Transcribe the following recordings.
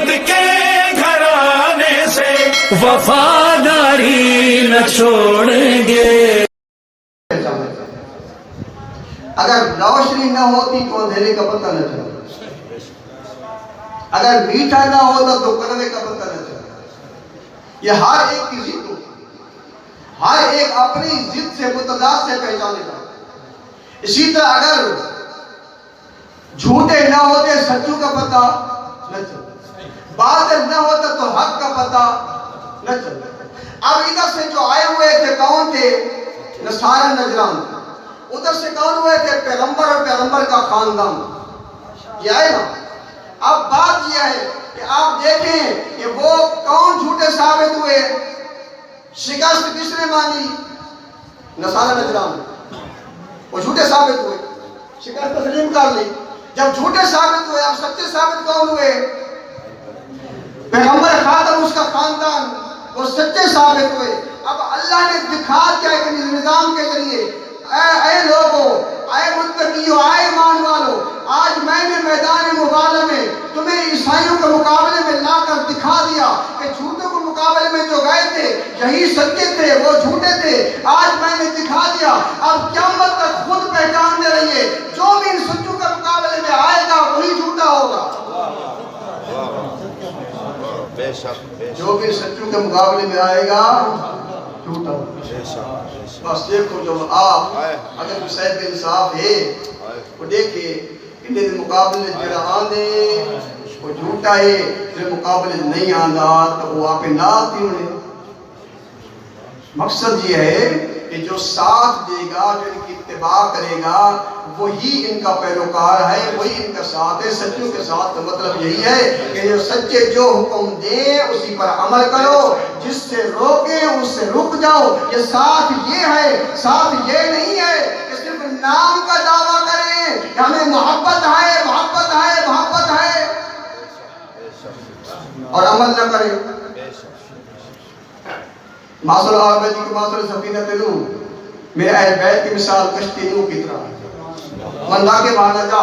محمد کے گھرانے سے وفاداری نہ چھوڑیں گے. اگر روشنی نہ ہوتی تو اندھیرے کا پتہ نہ چلتا. اگر میٹھا نہ ہوتا تو کڑوے کا پتہ نہ چلتا. یہ ہر ایک کی ضد ہوتی. ہر ایک اپنی ضد سے متضاد سے پہچانے کا. اسی طرح اگر جھوٹے نہ ہوتے سچوں کا پتہ نہ چلتا. باطل نہ ہوتا تو حق کا پتہ نہ چلتا. اب ادھر سے جو آئے ہوئے تھے کون تھے؟ نصارہ نجران. ادھر سے کون ہوئے تھے؟ پیغمبر اور پیغمبر کا خاندان. یہ آئے نا. اب بات یہ ہے کہ آپ دیکھیں کہ وہ کون جھوٹے ثابت ہوئے. شکست کس نے مانی؟ نصارہ نجران. وہ جھوٹے ثابت ہوئے, شکست تسلیم کر لی. جب جھوٹے ثابت ہوئے اب سچے ثابت کون ہوئے؟ پیغمبر خاتم اس کا خاندان, وہ سچے ثابت ہوئے. اب اللہ نے دکھا دیا کہ نظام کے ذریعے اے لوگوں, اے متقیوں, اے ایمان والو, آج میں نے میدان مبالغہ میں تمہیں عیسائیوں کے مقابلے میں لا کر دکھا دیا کہ جھوٹوں کے مقابلے میں جو گئے تھے یہی سچے تھے, وہ جھوٹے تھے. آج میں نے دکھا دیا. اب قیامت تک خود پہچان دے رہیے, جو بھی ان سچوں کے مقابلے میں آئے گا وہی جھوٹا ہوگا. جو بھی سچوں کے مقابلے میں آئے گا جھوٹا ہوگا. بس دیکھو جو آپ اگر صاحب انصاف ہے وہ دیکھے کہ مقابلے جڑا آندے وہ جھوٹا ہے, جو مقابلے نہیں آندا تو وہ آپ نال تھی ہونے. مقصد یہ ہے کہ جو ساتھ دے گا, جو ان کی اتباع کرے گا وہی ان کا پیروکار ہے, وہی ان کا ساتھ ہے. سچوں کے ساتھ کا مطلب یہی ہے کہ جو سچے جو حکم دیں اسی پر عمل کرو, جس سے روکیں اس سے رک جاؤ. یہ ساتھ یہ ہے, ساتھ یہ نہیں ہے کہ صرف نام کا دعویٰ کریں کہ ہمیں محبت ہے محبت ہے محبت ہے اور عمل نہ کریں. ماسل آربیدی کی ماسل سفینہ نوح, میرے اہل بیت کی مثال کشتی نوح کی طرح. من لا کے مانا جا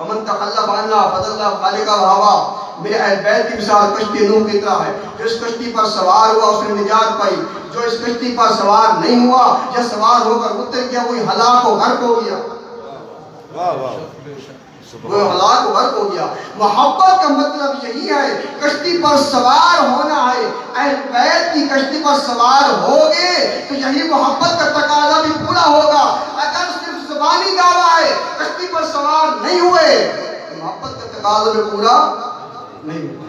ومن تخلف عنا فضل خالقہ وہوا. میرے اہل بیت کی مثال کشتی نوح کی طرح ہے. جو اس کشتی پر سوار ہوا اس نے نجات پائی, جو اس کشتی پر سوار نہیں ہوا یا سوار ہو کر اتر گیا وہی ہلاک و غرق ہو گیا. وہ ہلاک و غرق ہو گیا. محبت کا مطلب یہی ہے, کشتی پر سوار ہونا ہے. اہل بیت کی کشتی پر سوار ہوگے تو یہی محبت کا تقاضا بھی پورا ہوگا. اگر صرف زبانی دعویٰ ہے کشتی پر سوار نہیں ہوئے تو محبت کا تقاضا بھی پورا نہیں ہوگا.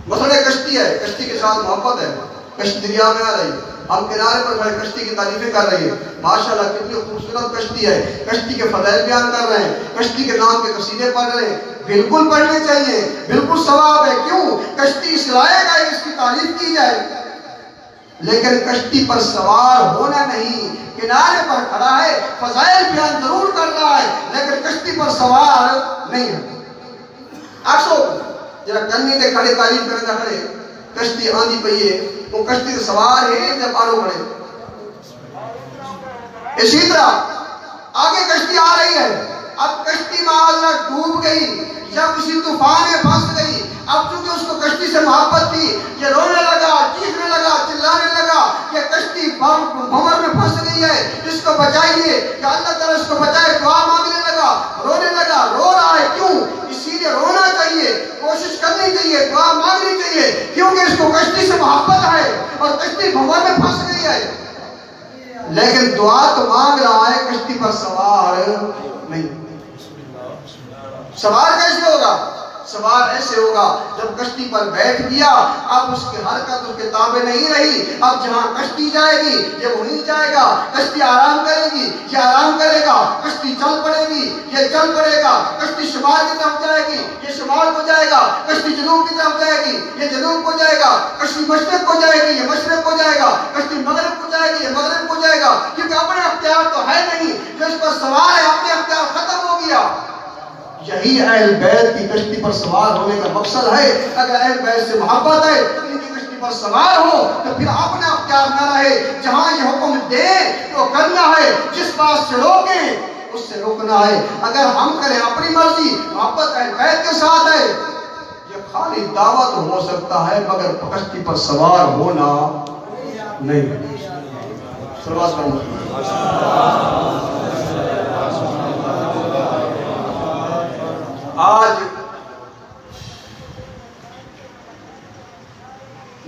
مثلا کشتی ہے, کشتی کے ساتھ محبت ہے, کشتی دریا میں آ رہی, ہم کنارے پر کھڑے کشتی کی تعریفیں کر رہے ہیں, ماشاءاللہ کتنی خوبصورت کشتی ہے, کشتی کے فضائل بیان کر رہے ہیں, کشتی کے نام کے قصیدے پڑھ رہے ہیں. بالکل پڑھنے چاہیے, بالکل ثواب ہے. کیوں؟ کشتی اس لائق ہے اس کی تعریف کی جائے. لیکن کشتی پر سوار ہونا نہیں, کنارے پر کھڑا ہے, فضائل بیان ضرور کر رہا ہے لیکن کشتی پر سوار نہیں ہے. آسو جرا کنی تے کھڑے تعریف کرنا کھڑے, کشتی آندھی پئی ہے, وہ کشتی سے سوار ہے جب پارو کھڑے. اسی طرح آگے کشتی آ رہی ہے, اب کشتی معاذ ڈوب گئی یا کسی طوفان میں پھنس گئی. اب چونکہ اس کو کشتی سے محبت تھی, یہ رونے لگا, چیخنے لگا, چلانے لگا کہ کشتی بھنور میں پھنس گئی ہے, اس کو بچائیے, کہ اللہ تعالیٰ اس کو بچائے. دعا مانگنے لگا, رونے لگا, رو رہا ہے. کیوں؟ اسی لیے رونا چاہیے, کوشش کرنی چاہیے, دعا مانگنی چاہیے, کیونکہ اس کو کشتی سے محبت ہے اور کشتی بھنور میں پھنس گئی ہے. لیکن دعا تو مانگ رہا ہے, کشتی پر سوار نہیں. سوار کیسے ہوگا؟ سوار ایسے ہوگا جب کشتی پر بیٹھ گیا, اب اس کی حرکت اس کے تابع نہیں رہی. اب جہاں کشتی جائے گی یہ وہیں جائے گا, کشتی آرام کرے گی یہ آرام کرے گا, کشتی چل پڑے گی یہ چل پڑے گا, کشتی شمال کی طرف جائے گی یہ شمال کو جائے گا, کشتی جنوب کی طرف جائے گی یہ جنوب کو جائے گا, کشتی مشرق کو جائے گی یہ مشرق کو جائے گا, کشتی مغرب کو جائے گی یہ مغرب کو جائے گا. کیونکہ اپنے اختیار تو ہے نہیں, جو اس پر سوار ہے اپنے اختیار ختم ہو گیا. یہی اہل بیت کی کشتی پر سوار ہونے کا مقصد ہے. اگر اہل بیت سے محبت ہے تو ان کی کشتی پر سوار ہو تو پھر اپنا اختیار نہ رہے, جہاں یہ حکم دیں تو کرنا ہے, جس بات سے روکیں اس سے روکنا ہے. اگر ہم کریں اپنی مرضی, محبت اہل بیت کے ساتھ ہے, یہ خالق اپنی دعوت ہو سکتا ہے مگر کشتی پر سوار ہونا نہیں. صلوات پڑھو. آج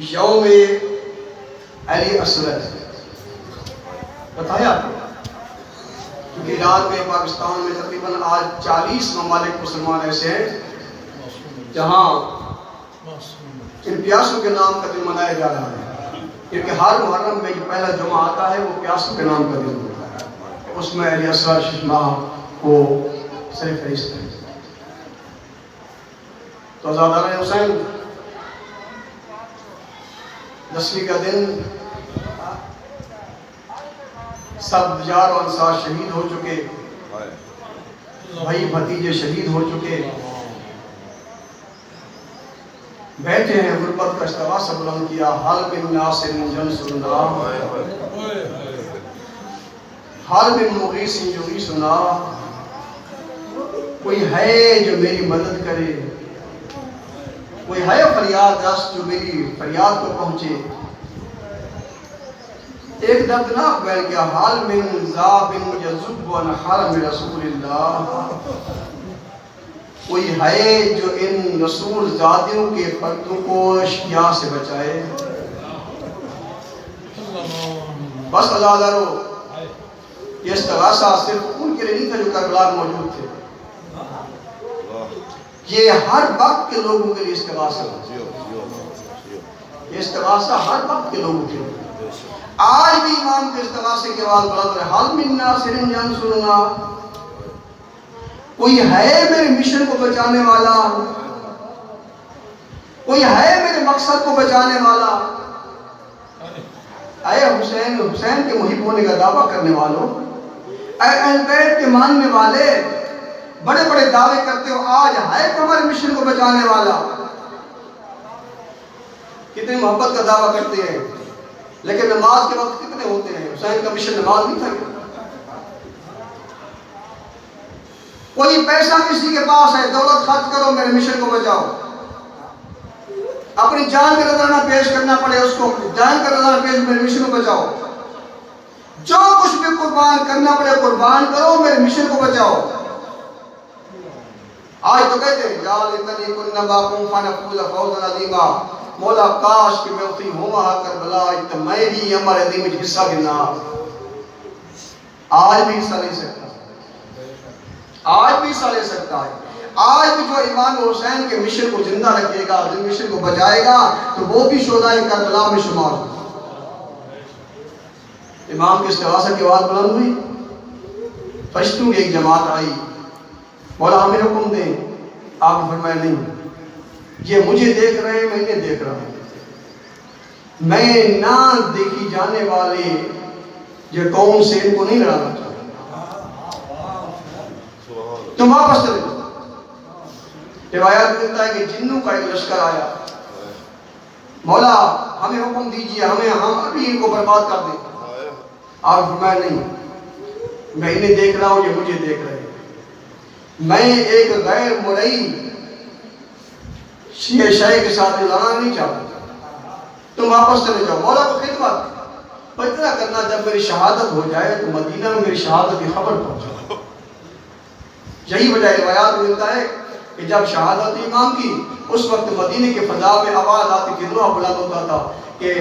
یوم علی اصغر بتایا آپ کو، کیونکہ ایران میں پاکستان میں تقریباً آج 40 ممالک مسلمان ایسے ہیں جہاں ان پیاسوں کے نام کا دن منایا جا رہا ہے، کیونکہ ہر محرم میں جو پہلا جمعہ آتا ہے وہ پیاسوں کے نام کا دن ہوتا ہے. اس میں علی اصغر ششماہ کو سر فہرست ہے. تو آزادانہ حسین 10ویں کا دن سب یار و انصار شہید ہو چکے، بھائی بھتیجے شہید ہو چکے، بیٹھے ہیں غربت کا استغاثہ بلند کیا. حال من ناصر ینصرنا، حال من مغیث یغیثنا، کوئی ہے جو میری مدد کرے، کوئی ہے فریاد رس جو میری فریاد کو پہنچے. ایک دردناک بیان کیا، حال من ذاب یذب عن حرم رسول اللہ، کوئی ہے جو ان رسول زادیوں کے پردوں کو اشکیا سے بچائے. بس اللہ دارو، یہ استغاثہ صرف ان کے لیے نہیں تھا جو کربلا میں موجود تھے، یہ ہر وقت کے لوگوں کے لیے استغاثہ ہے. یہ استغاثہ ہر وقت کے لوگوں کے لیے. آج بھی امام کے استغاثے کی آواز بلند ہے، حال من ناصر ینصرنا، کوئی ہے میرے مشن کو بچانے والا، کوئی ہے میرے مقصد کو بچانے والا. اے حسین، حسین کے محب ہونے کا دعویٰ کرنے والوں، اے اہل بیت کے ماننے والے، بڑے بڑے دعوے کرتے ہو، آج ہے ہمارے مشن کو بچانے والا. کتنی محبت کا دعویٰ کرتے ہیں، لیکن نماز کے وقت کتنے ہوتے ہیں؟ حسین کا مشن نماز نہیں تھا. کوئی پیسہ کسی کے پاس ہے، دولت خرچ کرو میرے مشن کو بچاؤ. اپنی جان کا نذرانہ پیش کرنا پڑے، اس کو جان کا نذرانہ پیش میرے مشن کو بچاؤ. جو کچھ بھی قربان کرنا پڑے قربان کرو، میرے مشن کو بچاؤ. آج تو کہتے ہیں یا لیتنی کنا باقوم فنفوز فوزا عظیما، مولا کاش کہ میں اسی ہوں وہاں کربلا، تو میں بھی عمر عظیم میں حصہ گننا. آج بھی حصہ لے سکتا، آج بھی حصہ لے سکتا ہے. آج بھی جو امام حسین کے مشن کو زندہ رکھے گا، جن مشن کو بچائے گا، تو وہ بھی شہدائے کربلا میں شمار ہو. امام کے استغاثہ کی آواز بلند ہوئی، فرشتوں کی ایک جماعت آئی، مولا ہمیں حکم دیں. آپ نے فرمایا نہیں، یہ مجھے دیکھ رہے ہیں، میں انہیں دیکھ رہا ہوں. میں نہ دیکھی جانے والے یہ قوم سے ان کو نہیں لڑانا چاہتا. تم واپس چلے جاؤ. روایات ملتا ہے کہ جنوں کا ایک لشکر آیا، مولا ہمیں حکم دیجئے، ہم ابھی ان کو برباد کر دیں. آپ فرمایا نہیں، میں انہیں دیکھ رہا ہوں، یہ مجھے دیکھ رہے ہیں. میں ایک غیر مرئی شیعہ شیعہ کے ساتھ لڑنا نہیں چاہتا. تم واپس چلے جاؤ. مولا کو خدمت اتنا کرنا، جب میری شہادت ہو جائے تو مدینہ میں میری شہادت کی خبر پہنچے. یہی وجہ روایات میں ملتا ہے کہ جب شہادت امام کی، اس وقت مدینہ کے فضا میں آواز آتی کہ روح بلند ہوتا تھا کہ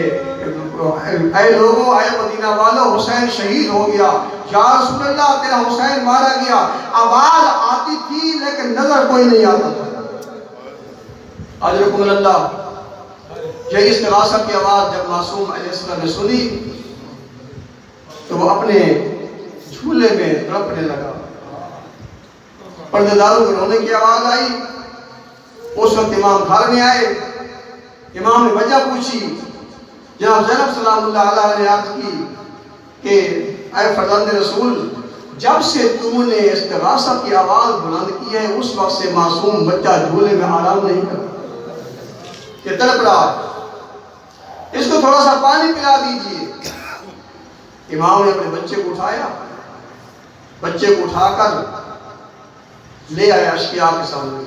اے لوگوں، اے مدینہ والو، حسین شہید ہو گیا. یا رسول اللہ تیرا حسین مارا گیا. آواز آتی تھی لیکن نظر کوئی نہیں آتا تھا. اجرکم اللہ. یہی استغاثہ کی آواز جب معصوم علیہ السلام نے سنی تو وہ اپنے جھولے میں تڑپنے لگا. پردے داروں کے رونے کی آواز آئی. اس وقت امام گھر میں آئے. امام نے وجہ پوچھی. جناب زینب سلام اللہ علیہ نے عرض کی کہ اے فرزند رسول، جب سے تم نے استغاثہ کی آواز بلند کی ہے، اس وقت سے معصوم بچہ جھولے میں آرام نہیں کرتا، کہ تڑپ رہا ہے. اس کو تھوڑا سا پانی پلا دیجئے. امام نے اپنے بچے کو اٹھایا، بچے کو اٹھا کر لے آیا اشقیاء کے سامنے.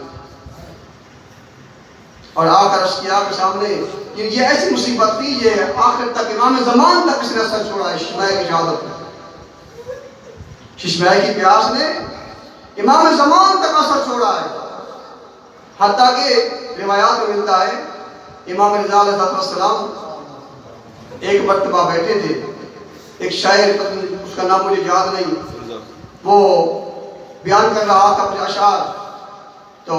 اور آ کر اشقیاء کے سامنے یہ ایسی مصیبت تھی، یہ آخر تک امام زمان تک اس نے اثر چھوڑا ہے ششمائی کی شہادت میں۔ ششمائی کی پیاس نے امام زمان تک اثر چھوڑا ہے، حتیٰ کہ روایات میں ملتا ہے امام رضا علیہ السلام ایک مرتبہ بیٹھے تھے، ایک شاعر، اس کا نام مجھے یاد نہیں، وہ بیان کر رہا تھا اپنے اشعار، تو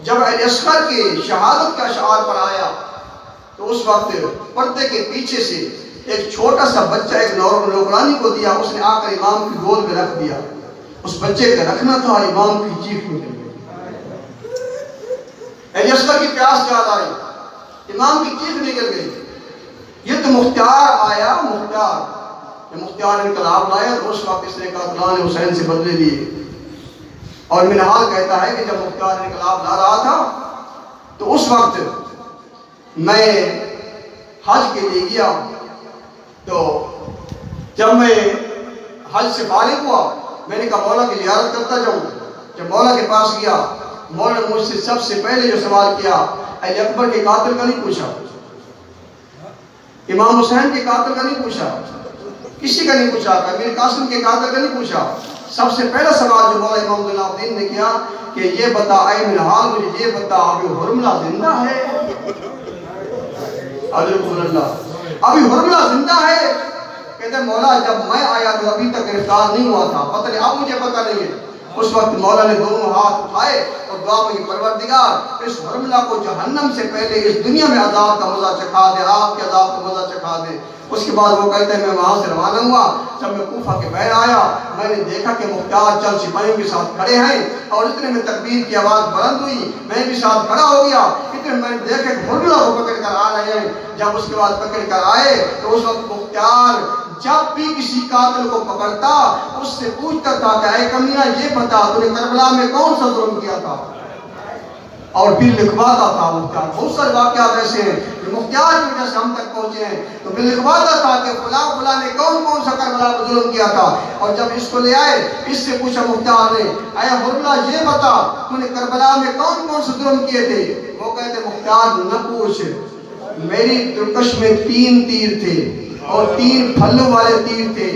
جب علی اصغر کی شہادت کے اشعار پر آیا تو اس وقت پردے کے پیچھے سے ایک چھوٹا سا بچہ ایک نوکرانی کو دیا، اس نے آ کر امام کی گود میں رکھ دیا، اس بچے کا رکھنا تھا، امام کی چیخ نکل گئی، علی اصغر کی پیاس یاد آئی، امام کی چیخ نکل گئی۔ یہ تو مختار آیا، مختار انقلاب لایا، تو اس وقت اس نے قاتلان حسین سے بدلے لیے۔ اور منہال کہتا ہے کہ جب مختار انقلاب لا رہا تھا تو اس وقت میں حج کے لیے گیا، تو جب میں حج سے فارغ ہوا میں نے کہا مولا کی زیارت کرتا جاؤں۔ جب مولا کے پاس گیا، مولا نے مجھ سے سب سے پہلے جو سوال کیا، علی اکبر کے قاتل کا نہیں پوچھا، امام حسین کے قاتل کا نہیں پوچھا، کسی کا نہیں پوچھا، امیر قاسم کے قاتل کا نہیں پوچھا۔ سب سے پہلا سوال جو مولا امام ذوالعابدین الدین نے کیا کہ یہ بتا اے منہال، مجھے یہ بتا ابھی حرملہ زندہ ہے؟ ابھی حرملہ زندہ ہے؟ کہتے مولا جب میں آیا تو ابھی تک گرفتار نہیں ہوا تھا، پتہ نہیں، اب مجھے پتہ نہیں ہے۔ اس وقت مولا نے دونوں ہاتھ اٹھائے اور دعا میں پروردگار اس حرملہ کو جہنم سے پہلے اس دنیا میں عذاب کا مزہ چکھا دے، آپ کے عذاب کا مزہ چکھا دے۔ اس کے بعد وہ کہتے ہیں میں وہاں سے روانہ ہوا، جب میں کوفہ کے باہر آیا میں نے دیکھا کہ مختار چند سپاہیوں کے ساتھ کھڑے ہیں، اور اتنے میں تکبیر کی آواز بلند ہوئی، میں بھی ساتھ کھڑا ہو گیا، اتنے میں نے دیکھا کہ حرملہ کو پکڑ کر آ رہے ہیں۔ جب اس کے بعد پکڑ کر آئے تو اس وقت مختار جب بھی کسی قاتل کو پکڑتا اس سے پوچھتا تھا کہ اے کمینہ یہ بتا تو نے کربلا میں کون سا ظلم کیا تھا، اور پھر لکھواتا تھا مختار۔ بہت سارے واقعات ایسے ہیں جو مختار کی وجہ سے ہم تک پہنچے ہیں، تو پھر لکھواتا تھا کہ فلاں نے کون سا کربلا میں ظلم کیا تھا۔ اور جب اس کو لے آئے، اس سے پوچھا مختار نے اے حرملہ یہ بتا تو نے کربلا میں کون سے ظلم کیے تھے؟ وہ کہتے مختار نہ پوچھ، میری ترکش میں 3 تیر تھے اور 3 پھلوں والے تیر تھے،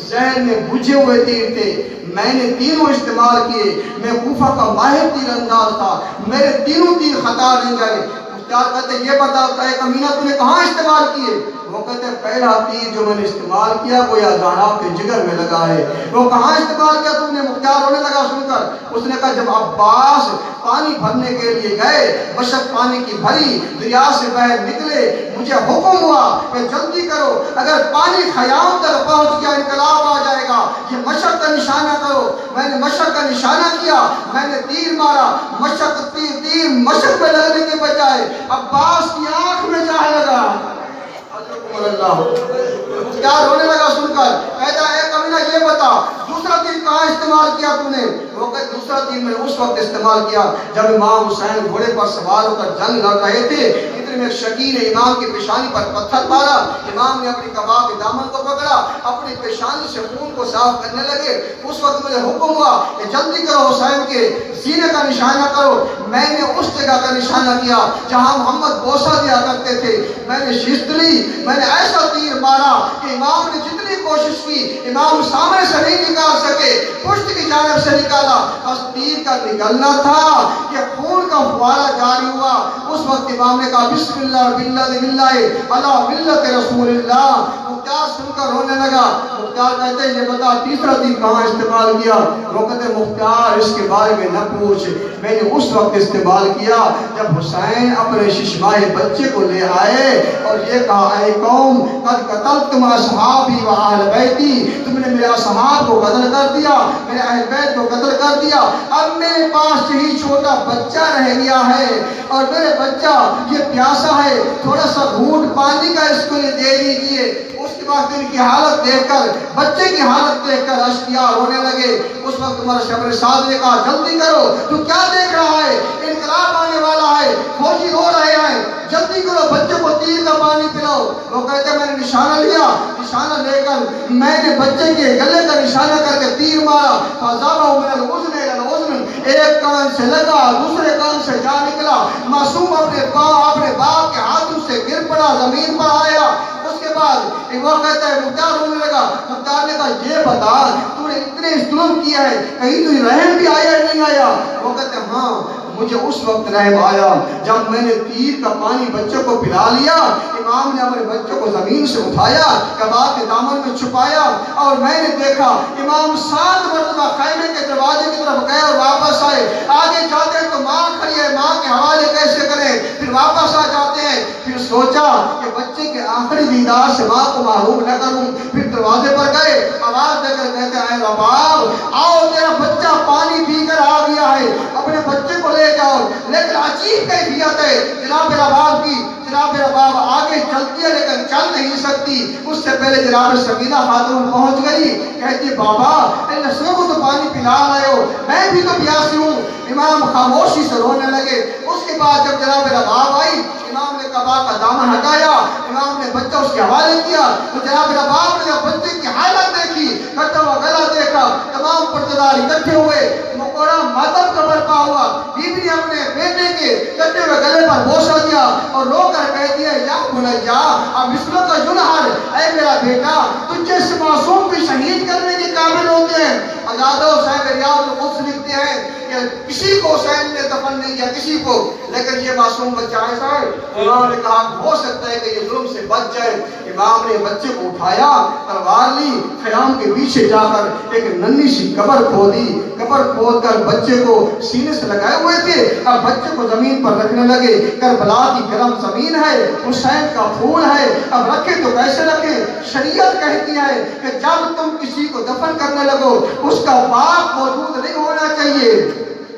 ذہن میں بجھے ہوئے تیر تھے، میں نے تینوں استعمال کیے، میں کوفہ کا ماہر تیر انداز تھا، میرے تینوں تیر خطا نہیں گئے۔ مختار کہتے یہ بتا اے کمینہ تو نے کہاں استعمال کیے؟ وہ کہتے ہیں پہلا تیر جو میں نے استعمال کیا وہ یازدانہ کے جگر میں لگا ہے۔ وہ کہاں استعمال کیا تم نے؟ مختار رونے لگا سن کر۔ اس نے کہا جب عباس پانی بھرنے کے لیے گئے، مشک پانی کی بھری، دریا سے باہر نکلے، مجھے حکم ہوا کہ جلدی کرو، اگر پانی خیام تک پہنچ گیا انقلاب آ جائے گا، یہ مشک کا نشانہ کرو۔ میں نے مشک کا نشانہ کیا، میں نے تیر مارا، تیر مشک میں لگنے کے بجائے عباس کی آنکھ میں جا لگا۔ کیا رونے لگا سن کر، کہتا ہے اے کمینہ یہ بتا دوسرا تیر کہاں استعمال کیا تم نے؟ وہ کہتا دوسرا تیر میں نے اس وقت استعمال کیا جب امام حسین گھوڑے پر سوار ہو کر جنگ لڑ رہے تھے، اتنے میں ایک شکی نے امام کی پیشانی پر پتھر مارا، امام نے اپنی کباب کے دامن کو پکڑا، اپنی پیشانی سے خون کو صاف کرنے لگے۔ اس وقت مجھے حکم ہوا کہ جلدی کرو، حسین کے سینے کا نشانہ کرو۔ میں نے اس جگہ کا نشانہ کیا جہاں محمد بوسہ دیا کرتے تھے، میں نے شست لی، میں نے ایسا تیر مارا کہ امام نے جتنی کوشش کی امام سامنے سے نہیں نکال سکے، پشت کی جانب سے نکالا، بس تیر کا نکلنا تھا کہ خون کا فوارہ جاری ہوا۔ اس وقت امام نے کہا بسم اللہ باللہ اللہ ملت رسول اللہ۔ مختار سن کر رونے لگا۔ مختار کہتے ہیں یہ بتا تیسرا تیر کہاں استعمال کیا؟ وہ کہتے مختار اس کے بارے میں نہ پوچھ، میں نے اس وقت استعمال کیا جب حسین اپنے ششمائے بچے کو لے آئے اور یہ کہا اے قوم قد قتلتم اصحابی و اہل بیتی، تم نے میرے اصحاب کو قتل کر دیا، میرے اہل بیت کو قتل کر دیا، اب میرے پاس یہی چھوٹا بچہ رہ گیا ہے اور میرے بچہ یہ پیاسا ہے، تھوڑا سا گھونٹ پانی کا اس کو دے دیجئے۔ اس کے بعد ان کی حالت دیکھ کر، بچے کی حالت دیکھ کر اشقیاء رونے لگے۔ اس وقت عمر شبر صاحب نے کہا جلدی کرو، تو کیا دیکھ رہا ہے؟ انقلاب آنے والا ہے، فوجی رو رہے ہیں، جلدی کرو بچے کو تیر کا پانی پلاؤ۔ وہ کہتے ہیں میں نے نشانہ لیا، نشانہ لے کر میں نے بچے کے گلے کا نشانہ کر کے تیر مارا، فَضَرَبَهُ مِنَ الْأُذُنِ إِلَى الْأُذُنِ، ایک کان سے لگا دوسرے کان سے جا نکلا، معصوم اپنے باپ کے ہاتھوں سے گر پڑا، زمین پر آیا۔ اس کے بعد وہ کہتا ہے، مختار رونے لگا۔ مختار نے کہا یہ بتا تو نے اتنے ظلم کیا ہے، کہیں تجھے رحم بھی آیا یا نہیں آیا؟ وہ کہتے ہیں ہاں مجھے اس وقت رحم آیا جب میں نے تیر کا پانی بچوں کو پلا لیا۔ امام نے اپنے بچوں کو زمین سے اٹھایا، کباب کے دامن میں چھپایا، اور میں نے دیکھا امام 7 مرتبہ خیمے کے دروازے کی طرف گئے اور واپس آئے۔ آگے جاتے ہیں تو ماں کھڑی ہے، ماں کے حوالے کیسے کریں، پھر واپس آ جاتے ہیں۔ پھر سوچا کہ بچے کے آخری دیدار سے ماں کو محروم نہ کروں، پھر دروازے پر گئے، آواز دے کر کہتے ہیں اے رباب آؤ تیرا بچہ پانی پی کر آ گیا ہے، اپنے بچے کو لے جاؤ۔ لیکن عجیب کیفیت ہے جناب رباب کی، جناب رباب آگے چلتی ہے لیکن چل نہیں سکتی۔ اس سے پہلے جناب سکینہ خاتون پہنچ گئی، کہتی بابا ان لڑکیوں کو تو پانی پلا رہے ہو، میں بھی تو پیاسی ہوں۔ امام خاموشی سے رونے لگے۔ اس کے بعد جب جناب رباب آئی، امام نے کباب کا دامن ہٹایا، امام نے بچہ اس کے حوالے کیا، تو جناب رباب نے جب بچے کی حالت دیکھی، کٹا ہوا گلا دیکھا، تمام پردہ اکٹھے ہوئے، مکوڑا ماتم کا برپا ہوا۔ بیوی نے اپنے بیٹے کے کٹے ہوئے گلے پر بوسہ دیا اور رو کر کہہ دیا یا بنیا اب مثلوں کا جنہر، اے میرا بیٹا تجھے اس معصوم کو شہید کرنے کے قابل ہوتے ہیں۔ آزادو صاحب ریاض القدس لکھتے ہیں کہ کسی کو حسین نے دفن نہیں کیا، کسی کو، لیکن یہ معصوم بچہ ایسا ہے۔ امام نے کہا ہو سکتا ہے کہ یہ ظلم سے بچ جائے۔ امام نے بچے کو اٹھایا، تلوار لی، خیام کے پیچھے جا کر ایک ننھی سی قبر کھودی، قبر کھود کر بچے کو سینے سے لگائے ہوئے تھے، اب بچے کو زمین پر رکھنے لگے۔ کربلا کی گرم زمین ہے، حسین کا خون ہے، اب رکھے تو کیسے رکھے؟ شریعت کہتی ہے کہ جب تم کسی کو دفن کرنے لگو اس کا باپ موجود نہیں ہونا چاہیے،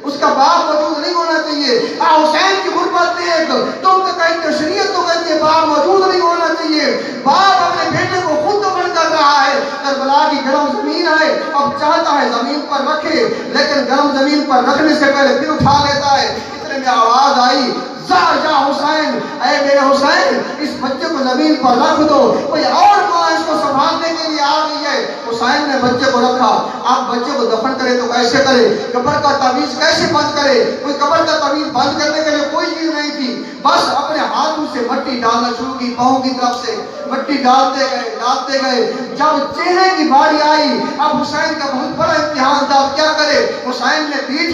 اس کا باپ موجود نہیں ہونا چاہیے۔ حسین کی غربت دیکھ، تم تو کہتے ہو، شریعت تو کہتی ہے باپ موجود نہیں ہونا چاہیے۔ باپ اپنے بیٹے کو خود دفن کر رہا ہے، کربلا کی گرم زمین ہے، اب چاہتا ہے زمین پر رکھے، لیکن گرم زمین پر رکھنے سے پہلے پھر اٹھا لیتا ہے۔ اتنے میں آواز آئی جا حسین، اے میرے حسین اس بچے کو زمین پر رکھ دو، کوئی اور ماں اس کو سنبھالنے کے لیے آ گئی ہے۔ حسین نے بچے کو رکھا۔ آپ بچے کو دفن کرے تو کیسے کرے؟ قبر کا تعویذ کیسے بند کرے؟ کوئی قبر کا تعویذ بند کرنے کے لیے کوئی چیز نہیں تھی، بس اپنے ہاتھوں سے مٹی ڈالنا شروع کی، پاؤں کی طرف سے مٹی ڈالتے گئے۔ جب چہرے کی باری آئی، اب حسین کا بہت بڑا امتحان تھا، اب کیا کرے؟ حسین نے پیٹھ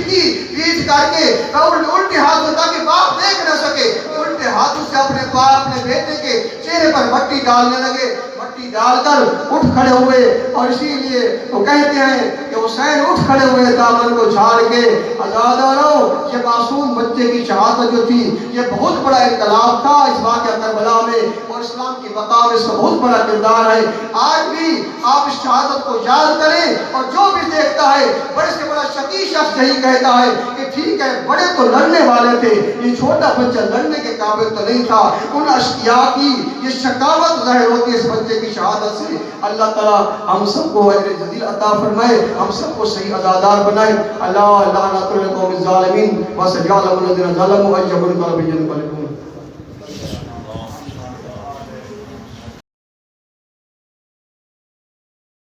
کر کے الٹے ہاتھوں، تاکہ باپ دیکھ نہ سکے، الٹے ہاتھوں سے اپنے بیٹے کے چہرے پر مٹی ڈالنے لگے۔ مٹی ڈال کر اٹھ کھڑے ہوئے، اور اسی لیے وہ کہتے ہیں کہ حسین اٹھ کھڑے ہوئے دامن کو جھاڑ کے، آزادارو یہ معصوم بچے کی شہادت جو تھی یہ بہت بڑا انقلاب تھا اس واقعہ کربلا میں، اور اسلام کی بقا میں اس کا بہت بڑا کردار ہے۔ آج بھی آپ اس شہادت کو یاد کریں، اور جو بھی دیکھتا ہے، بڑے سے بڑا شقی شخص یہی کہتا ہے کہ ٹھیک ہے بڑے تو لڑنے والے تھے، یہ چھوٹا بچہ لڑنے کے قابل تو نہیں تھا۔ ان اشقیاء کی یہ شقاوت ظاہر ہوتی ہے اس بچے کی شہادت سے۔ اللہ تعالی ہم سب کو اجر جزیل عطا فرمائے، ہم سب کو صحیح عزادار بنائے۔ اللہ لعنت القوم الظالمین وسجعلهم الذين ظلموا ايهم القلب ينقلبون۔